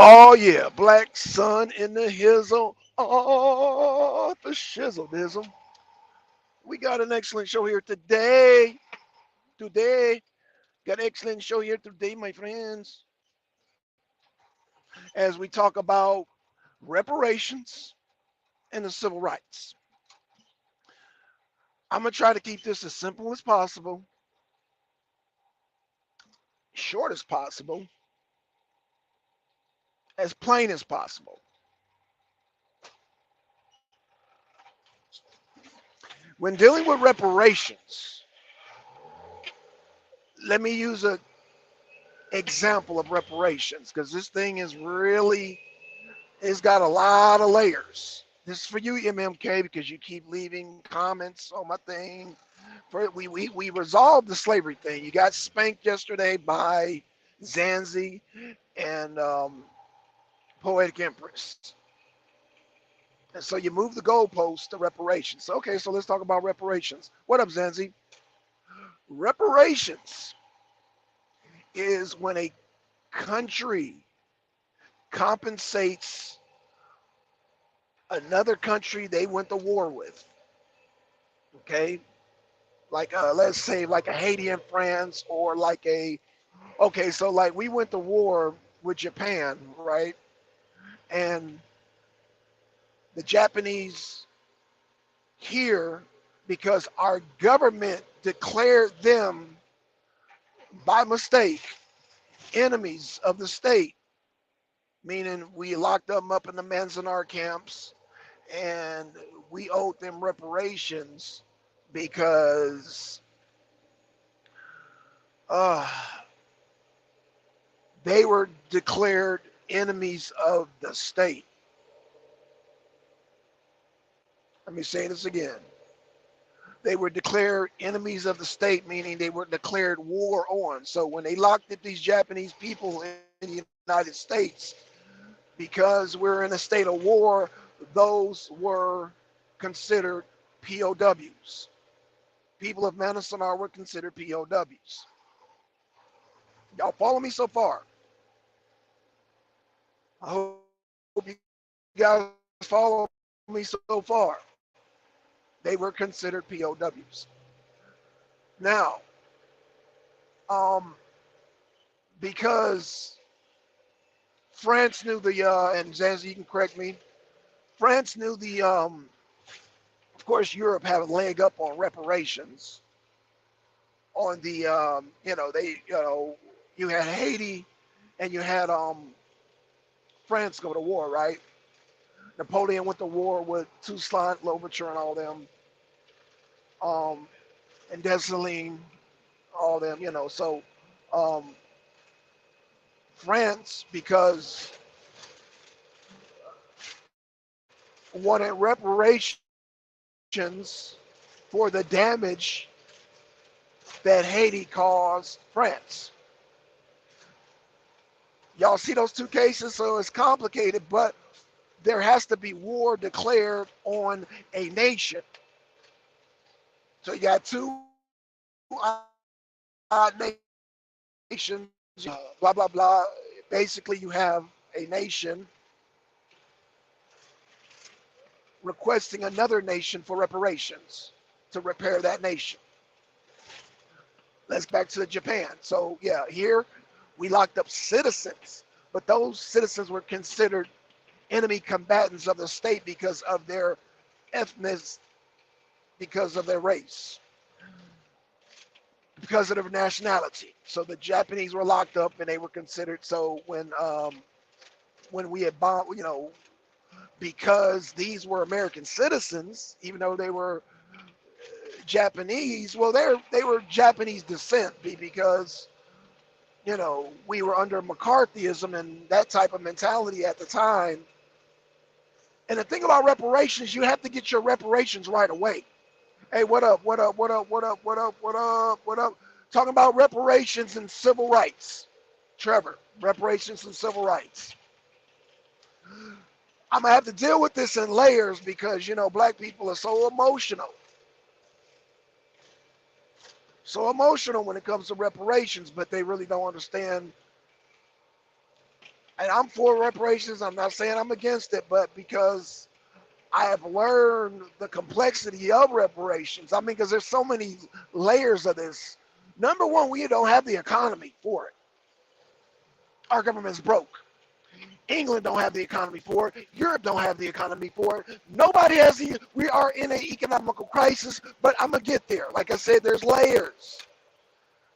Oh yeah, black sun in the hizzle. Oh, the shizzle dizzle. We got an excellent show here today. Today, got an excellent show here today, my friends, as we talk about reparations and the civil rights. I'm gonna try to keep this as simple as possible, short as possible, as plain as possible. When dealing with reparations, let me use a example of reparations because this thing is really, it's got a lot of layers. This is for you, MMK, because you keep leaving comments on my thing. We resolved the slavery thing. You got spanked yesterday by Zanzi and Poetic Empress. And so you move the goalpost to reparations. Okay, so let's talk about reparations. What up, Zanzi? Reparations is when a country compensates another country they went to war with. Okay, like let's say like a Haiti and France, or like a, okay, so like we went to war with Japan, right? And the Japanese here, because our government declared them by mistake enemies of the state, meaning we locked them up in the Manzanar camps and we owed them reparations because uh, they were declared enemies of the state. Let me say this again. They were declared enemies of the state, meaning they were declared war on. So when they locked up these Japanese people in the United States, because we're in a state of war, those were considered POWs. People of Manassanar were considered POWs. Y'all follow me so far? I hope you guys follow me so far. They were considered POWs. Now, um, because France knew and Zanzi, you can correct me, France knew of course, Europe had a leg up on reparations. On the, you had Haiti and you had France go to war, right? Napoleon went to war with Toussaint Louverture and all them, um, and Dessalines, all them, So um, France, because wanted reparations for the damage that Haiti caused France. Y'all see those two cases? So it's complicated, but there has to be war declared on a nation. So you got two nations, blah, blah, blah. Basically, you have a nation requesting another nation for reparations to repair that nation. Let's get back to Japan. So, yeah, here we locked up citizens, but those citizens were considered enemy combatants of the state because of their ethnic, because of their race, because of their nationality. So the Japanese were locked up and they were considered. So when we had bombed, because these were American citizens, even though they were Japanese, well, they were Japanese descent because we were under McCarthyism and that type of mentality at the time. And the thing about reparations, you have to get your reparations right away. Hey, what up? What up? What up? What up? What up? What up? What up? Talking about reparations and civil rights. Trevor, reparations and civil rights. I'm gonna have to deal with this in layers because black people are so emotional when it comes to reparations, but they really don't understand And I'm for reparations. I'm not saying I'm against it, but because I have learned the complexity of reparations. I mean, because there's so many layers of this. Number one, we don't have the economy for it. Our government's broke. England don't have the economy for it. Europe don't have the economy for it. Nobody has the. We are in an economical crisis, but I'm gonna get there. Like I said, there's layers.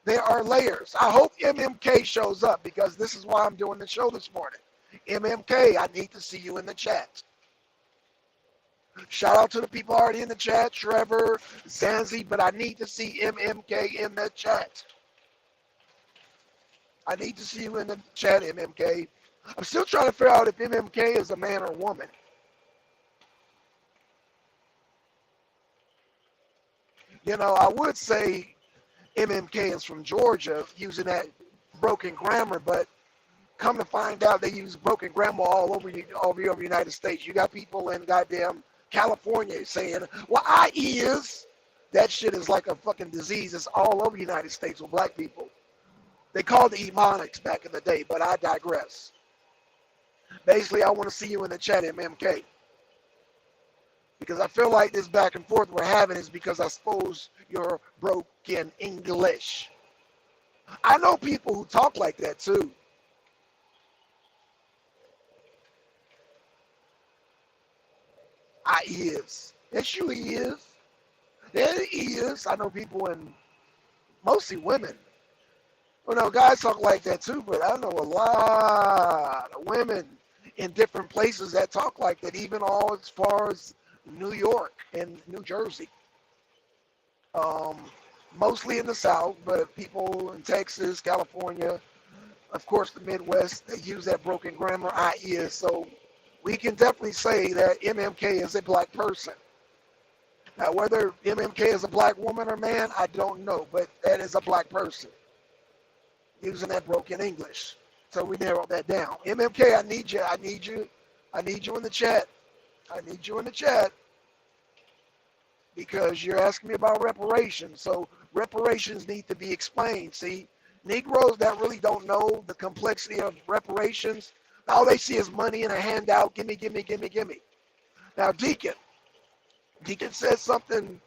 There are layers. I hope MMK shows up because this is why I'm doing the show this morning. MMK, I need to see you in the chat. Shout out to the people already in the chat, Trevor, Zanzi, but I need to see MMK in the chat. I need to see you in the chat, MMK. I'm still trying to figure out if MMK is a man or a woman. You know, I would say MMK is from Georgia using that broken grammar, but come to find out they use broken grammar all over the United States. You got people in goddamn California saying, well, I is. That shit is like a fucking disease. It's all over the United States with black people. They called the Ebonics back in the day, but I digress. Basically, I want to see you in the chat, MMK. Because I feel like this back and forth we're having is because I suppose you're broken English. I know people who talk like that too. I is. Yes, you is. There is. I know people and mostly women. Well, no, guys talk like that too, but I know a lot of women in different places that talk like that, even all as far as New York and New Jersey. Mostly in the South, but people in Texas, California, of course the Midwest, they use that broken grammar, I is. So we can definitely say that MMK is a black person. Now, whether MMK is a black woman or man, I don't know, but that is a black person using that broken English. So we narrowed that down. MMK, I need you. I need you. I need you in the chat. I need you in the chat because you're asking me about reparations. So reparations need to be explained. See, Negroes that really don't know the complexity of reparations, all they see is money in a handout. Gimme, gimme, gimme, gimme. Now, Deacon said something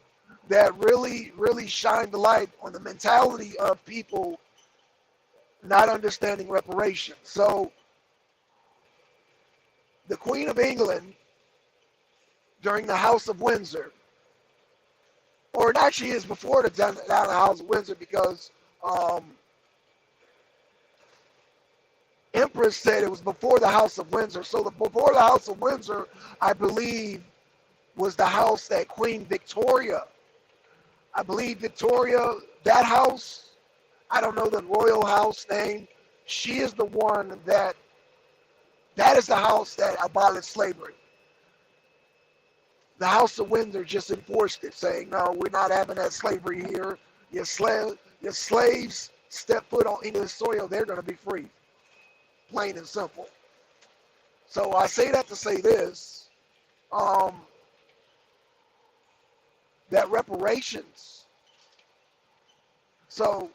that really, really shined the light on the mentality of people not understanding reparations. So the Queen of England during the House of Windsor, or it actually is before down the House of Windsor because Empress said it was before the House of Windsor. So before the House of Windsor, I believe, was the house that Queen Victoria, I believe Victoria, that house, I don't know the royal house name. She is the one that is the house that abolished slavery. The House of Windsor just enforced it, saying, no, we're not having that slavery here. Your slaves step foot on English soil, they're going to be free. Plain and simple. So I say that to say this, that reparations. So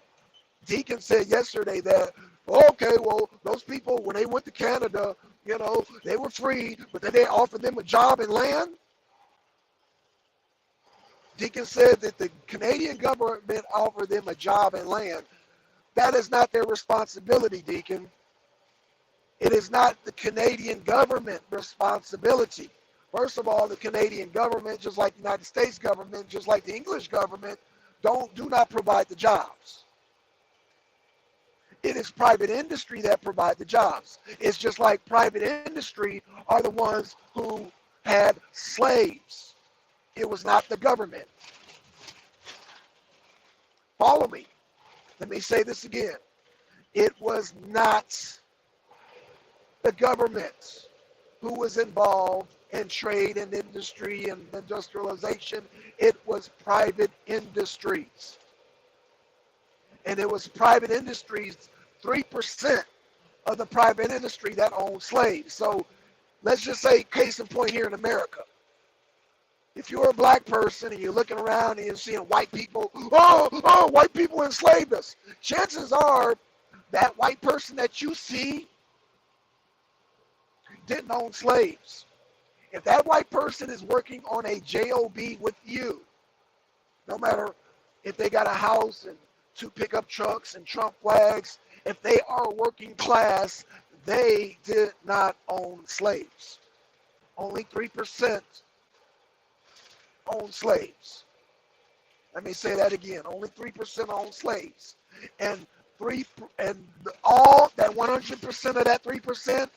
Deacon said yesterday that, okay, well, those people, when they went to Canada, you know, they were free, but then they offered them a job and land. Deacon said that the Canadian government offered them a job and land. That is not their responsibility, Deacon. It is not the Canadian government responsibility. First of all, the Canadian government, just like the United States government, just like the English government, do not provide the jobs. It is private industry that provide the jobs. It's just like private industry are the ones who had slaves. It was not the government. Follow me. Let me say this again. It was not the government who was involved in trade and industry and industrialization. It was private industries. And it was private industries, 3% of the private industry that owned slaves. So let's just say, case in point here in America. If you're a black person and you're looking around and you're seeing white people, white people enslaved us. Chances are that white person that you see didn't own slaves. If that white person is working on a job with you, no matter if they got a house and 2 pickup trucks and Trump flags, if they are working class, they did not own slaves. Only 3% own slaves. Let me say that again. Only 3% own slaves. And all that 100% of that 3%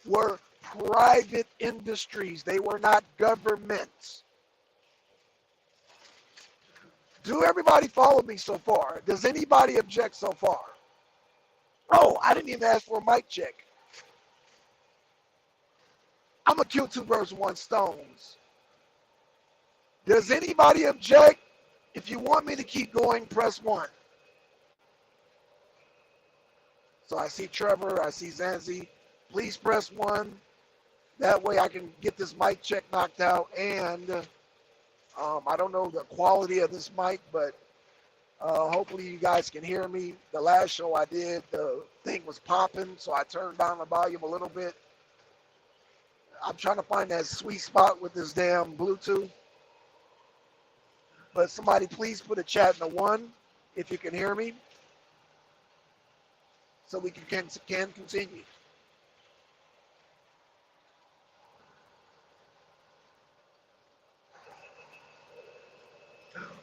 were private industries. They were not governments. Do everybody follow me so far? Does anybody object so far? Oh, I didn't even ask for a mic check. I'm going to kill 2 birds with 1 stone. Does anybody object? If you want me to keep going, press 1. So I see Trevor, I see Zanzi. Please press 1. That way I can get this mic check knocked out. And I don't know the quality of this mic, but hopefully you guys can hear me. The last show I did, the thing was popping, so I turned down the volume a little bit. I'm trying to find that sweet spot with this damn Bluetooth. But somebody please put a chat in the 1 if you can hear me, so we can continue.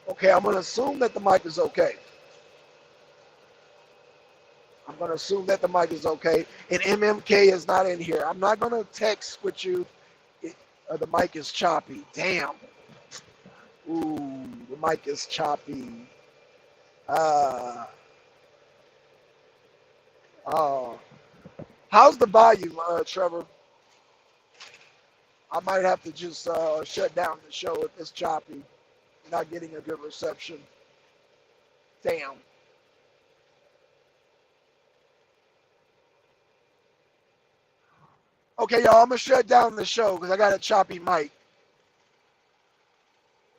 Okay, I'm going to assume that the mic is okay. I'm going to assume that the mic is okay. And MMK is not in here. I'm not going to text with you. The mic is choppy. Damn. Ooh, the mic is choppy. How's the volume, Trevor? I might have to just shut down the show if it's choppy. Not getting a good reception. Damn. Okay, y'all, I'm going to shut down the show because I got a choppy mic.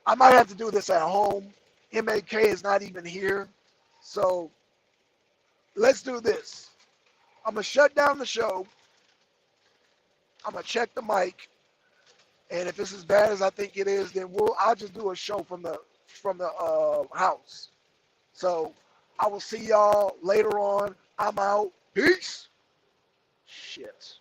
I might have to do this at home. MAK is not even here. So let's do this. I'm going to shut down the show. I'm going to check the mic. And if it's as bad as I think it is, then I'll just do a show from the house. So I will see y'all later on. I'm out. Peace. Shit.